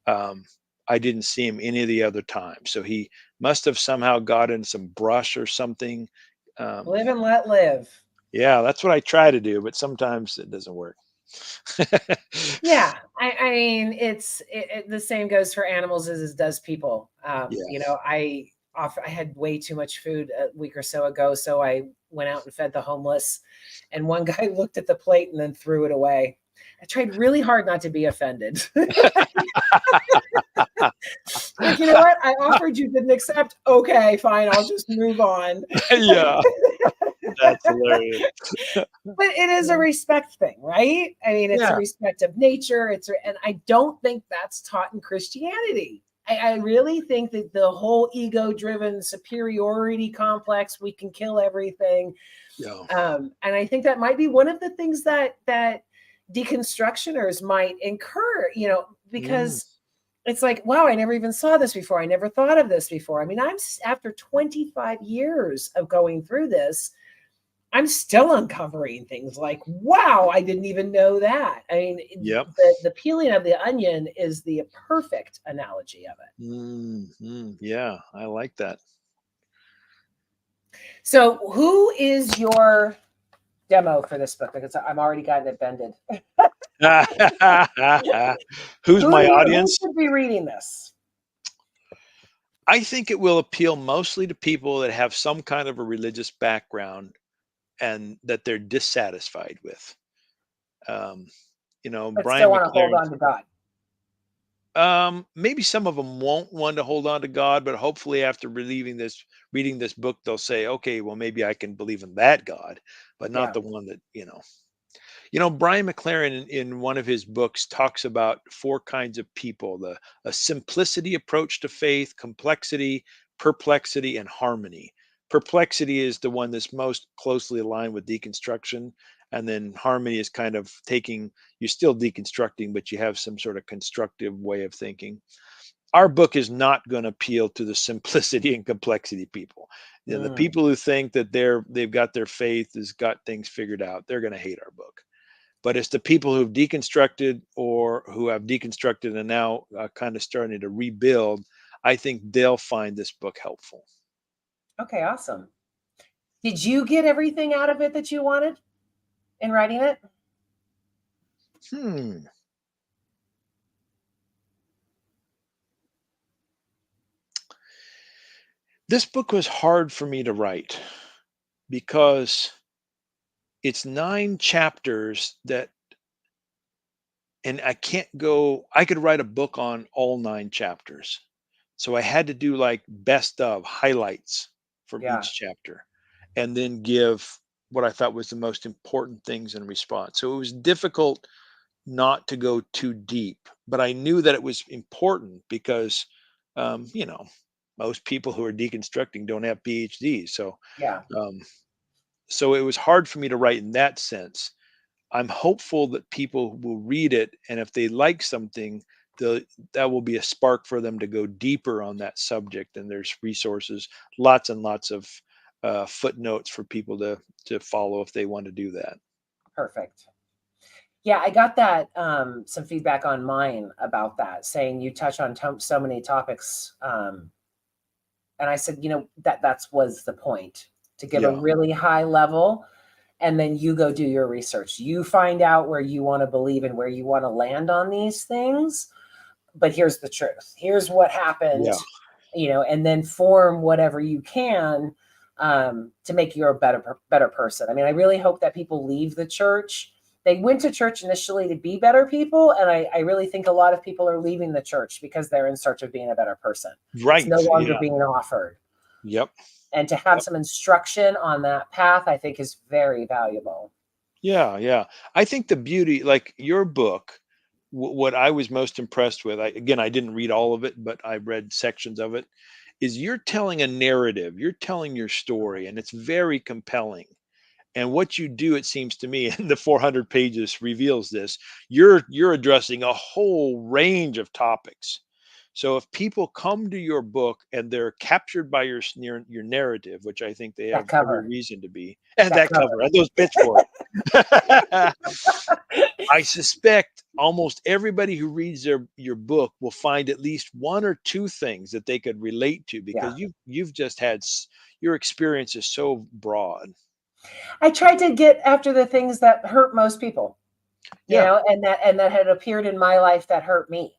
um, I didn't see him any of the other times. So he must have somehow got in some brush or something. Um, Live and let live. yeah, that's what I try to do, but sometimes it doesn't work. Yeah, I mean, the same goes for animals as it does people. Yeah. You know, I had way too much food a week or so ago, so I went out and fed the homeless, and one guy looked at the plate and then threw it away. I tried really hard not to be offended. Like, you know what? I offered, you didn't accept. Okay, fine, I'll just move on. Yeah, that's hilarious. But it is a respect thing, right? I mean, it's a Yeah. respect of nature. And I don't think that's taught in Christianity. I really think that the whole ego-driven superiority complex, we can kill everything. Yeah. And I think that might be one of the things that deconstructioners might incur, you know, Mm, because it's like, wow, I never even saw this before. I never thought of this before. I mean, after 25 years of going through this, I'm still uncovering things like, wow, I didn't even know that. I mean, yep. the peeling of the onion is the perfect analogy of it. Yeah, I like that. So, who is your demo for this book? Because I'm already got it bended. Who's my Who audience? should be reading this? I think it will appeal mostly to people that have some kind of a religious background and that they're dissatisfied with. Um, But still Brian want to hold McLaren. on to God. Maybe some of them won't want to hold on to God, but hopefully after reading this book, they'll say, okay, well, maybe I can believe in that God, but not Yeah. the one that. Brian McLaren in one of his books talks about four kinds of people: a simplicity approach to faith, complexity, perplexity, and harmony. Perplexity is the one that's most closely aligned with deconstruction, and then harmony is kind of taking, you're still deconstructing, but you have some sort of constructive way of thinking. Our book is not going to appeal to the simplicity and complexity people. The Mm. people who think that they've got their faith has got things figured out, they're going to hate our book. But it's the people who've deconstructed or who have deconstructed and now kind of starting to rebuild. I think they'll find this book helpful. Okay, awesome. Did you get everything out of it that you wanted in writing it? Hmm. This book was hard for me to write because it's 9 chapters and I could write a book on all 9 chapters. So I had to do like best of highlights from Yeah. each chapter and then give what I thought was the most important things in response. So it was difficult not to go too deep, but I knew that it was important because, um, you know, most people who are deconstructing don't have PhDs. Yeah. Um, so it was hard for me to write in that sense. I'm hopeful that people will read it, and if they like something, that will be a spark for them to go deeper on that subject. And there's resources, lots and lots of footnotes for people to follow if they want to do that. Perfect. Yeah, I got that some feedback on mine about that, saying you touch on so many topics, and I said, that's was the point, to give a Yeah, really high level, and then you go do your research. You find out where you want to believe and where you want to land on these things. But here's the truth. Here's what happened, yeah, and then form whatever you can to make you a better person. I mean, I really hope that people leave the church. They went to church initially to be better people, and I really think a lot of people are leaving the church because they're in search of being a better person. It's right. no longer Yeah, being offered. yep, And to have yep. some instruction on that path, I think is very valuable. Yeah, yeah. I think the beauty, like your book, what I was most impressed with, I didn't read all of it, but I read sections of it, is you're telling a narrative, you're telling your story, and it's very compelling. And what you do, it seems to me, and the 400 pages reveals this, you're addressing a whole range of topics. So if people come to your book and they're captured by your narrative, which I think they That have every cover, reason to be, and that that cover. cover and those pitchforks, I suspect almost everybody who reads your book will find at least one or two things that they could relate to, Yeah. because you've just had your experience is so broad. I tried to get after the things that hurt most people, Yeah, and that had appeared in my life that hurt me,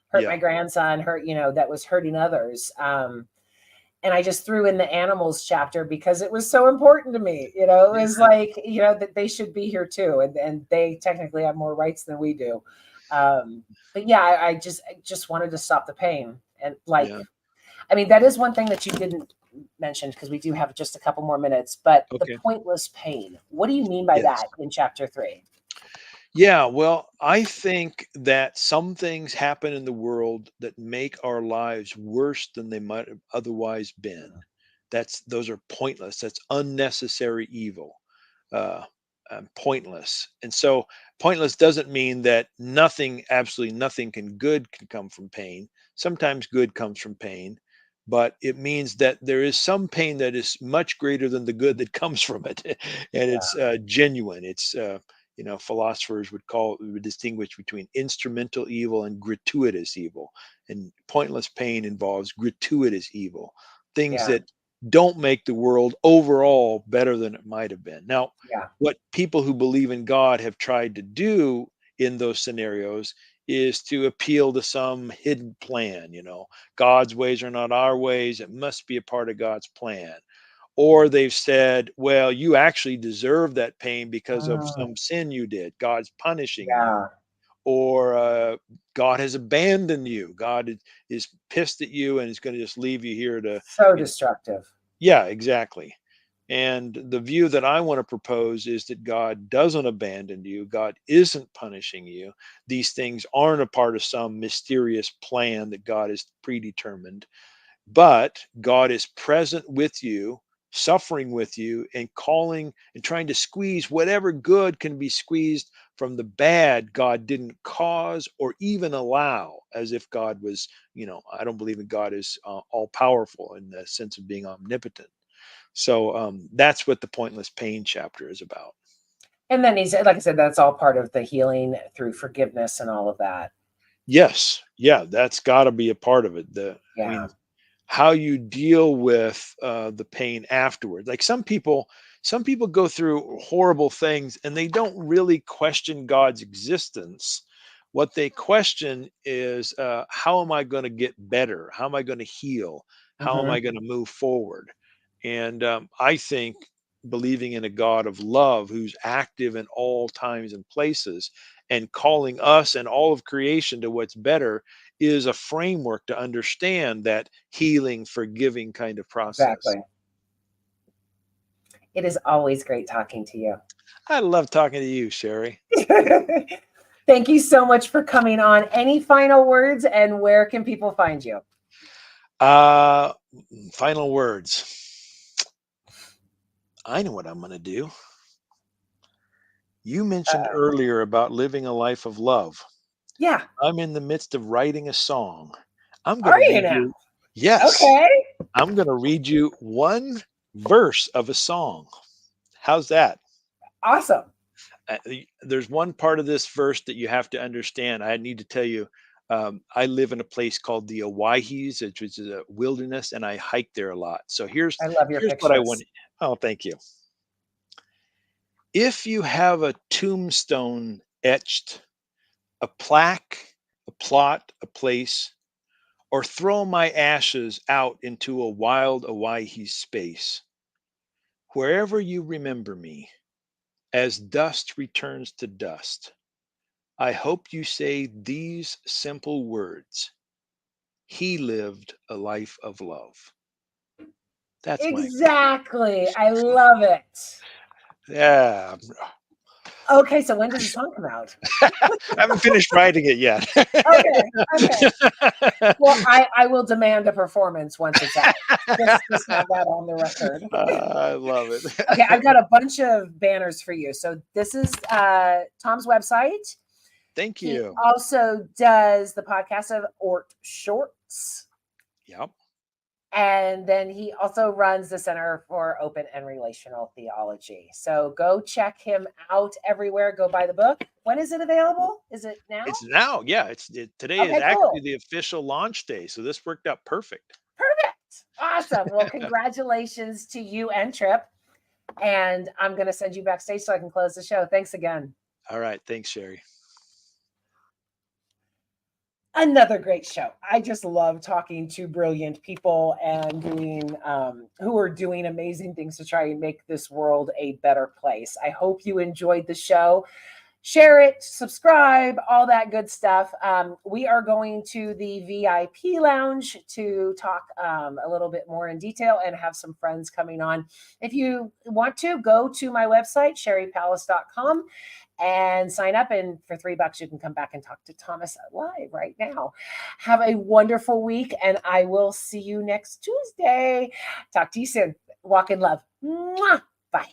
hurt my yeah, grandson, that was hurting others. And I just threw in the animals chapter because it was so important to me. It was yeah, like, that they should be here too. And they technically have more rights than we do. But yeah, I just wanted to stop the pain. And like, yeah. I mean, that is one thing that you didn't mention, because we do have just a couple more minutes, but the Okay. pointless pain. What do you mean by Yes. that in chapter 3? Yeah, well, I think that some things happen in the world that make our lives worse than they might have otherwise been. Those are pointless. That's unnecessary evil. Uh, Pointless. And so pointless doesn't mean that absolutely nothing good can come from pain. Sometimes good comes from pain, but it means that there is some pain that is much greater than the good that comes from it, and Yeah, it's genuine. It's philosophers would distinguish between instrumental evil and gratuitous evil, and pointless pain involves gratuitous evil, things yeah, that don't make the world overall better than it might have been. Now, yeah. what people who believe in God have tried to do in those scenarios is to appeal to some hidden plan. God's ways are not our ways. It must be a part of God's plan. Or they've said, well, you actually deserve that pain because of Mm, some sin you did. God's punishing you. yeah. Or God has abandoned you. God is pissed at you and is going to just leave you here to, So you know, destructive. yeah, exactly. And the view that I want to propose is that God doesn't abandon you. God isn't punishing you. These things aren't a part of some mysterious plan that God has predetermined, but God is present with you, suffering with you, and calling and trying to squeeze whatever good can be squeezed from the bad God didn't cause or even allow, as if God was, I don't believe that God is all powerful in the sense of being omnipotent. So that's what the pointless pain chapter is about. And then he said, like I said, that's all part of the healing through forgiveness and all of that. Yes, yeah, that's got to be a part of it. I Yeah. mean, how you deal with the pain afterwards. Like some people go through horrible things and they don't really question God's existence. What they question is, how am I going to get better? How am I going to heal? How am Hmm. I going to move forward? And I think believing in a God of love who's active in all times and places and calling us and all of creation to what's better is a framework to understand that healing, forgiving kind of process. Exactly. It is always great talking to you. I love talking to you, Sherry. Thank you so much for coming on. Any final words, and where can people find you? Uh, Final words. I know what I'm going to do. You mentioned Uh, earlier about living a life of love. Yeah. I'm in the midst of writing a song. I'm going Are to you read now? you. Yes, Okay. I'm going to read you one verse of a song. How's that? Awesome. There's one part of this verse that you have to understand. I need to tell you, I live in a place called the Owaihes, which is a wilderness, and I hike there a lot. So I love your here's what I want. pictures. Oh, thank you. If you have a tombstone etched, a plaque, a plot, a place, or throw my ashes out into a wild Owaihe space, wherever you remember me, as dust returns to dust, I hope you say these simple words: He lived a life of love. That's my, Exactly. I love it. yeah. Okay, so when does the song come out? I haven't finished writing it yet. Okay, okay. Well, I will demand a performance once it's out. Just have that on the record. I love it. Okay, I've got a bunch of banners for you. So this is Tom's website. Thank He you. also does the podcast of Oord Shorts. Yep. And then he also runs the Center for Open and Relational Theology. So go check him out everywhere. Go buy the book. When is it available? Is it now? It's now. Yeah. Today is Okay, actually cool. the official launch day. So this worked out perfect. Perfect. Awesome. Well, congratulations to you and Trip. And I'm going to send you backstage so I can close the show. Thanks again. All right. Thanks, Sherry. Another great show. I just love talking to brilliant people and doing who are doing amazing things to try and make this world a better place. I hope you enjoyed the show. Share it, subscribe, all that good stuff. We are going to the VIP lounge to talk a little bit more in detail and have some friends coming on. If you want to, go to my website, sherrypalace.com, and sign up. And for $3, you can come back and talk to Thomas live right now. Have a wonderful week, and I will see you next Tuesday. Talk to you soon. Walk in love. Mwah. Bye.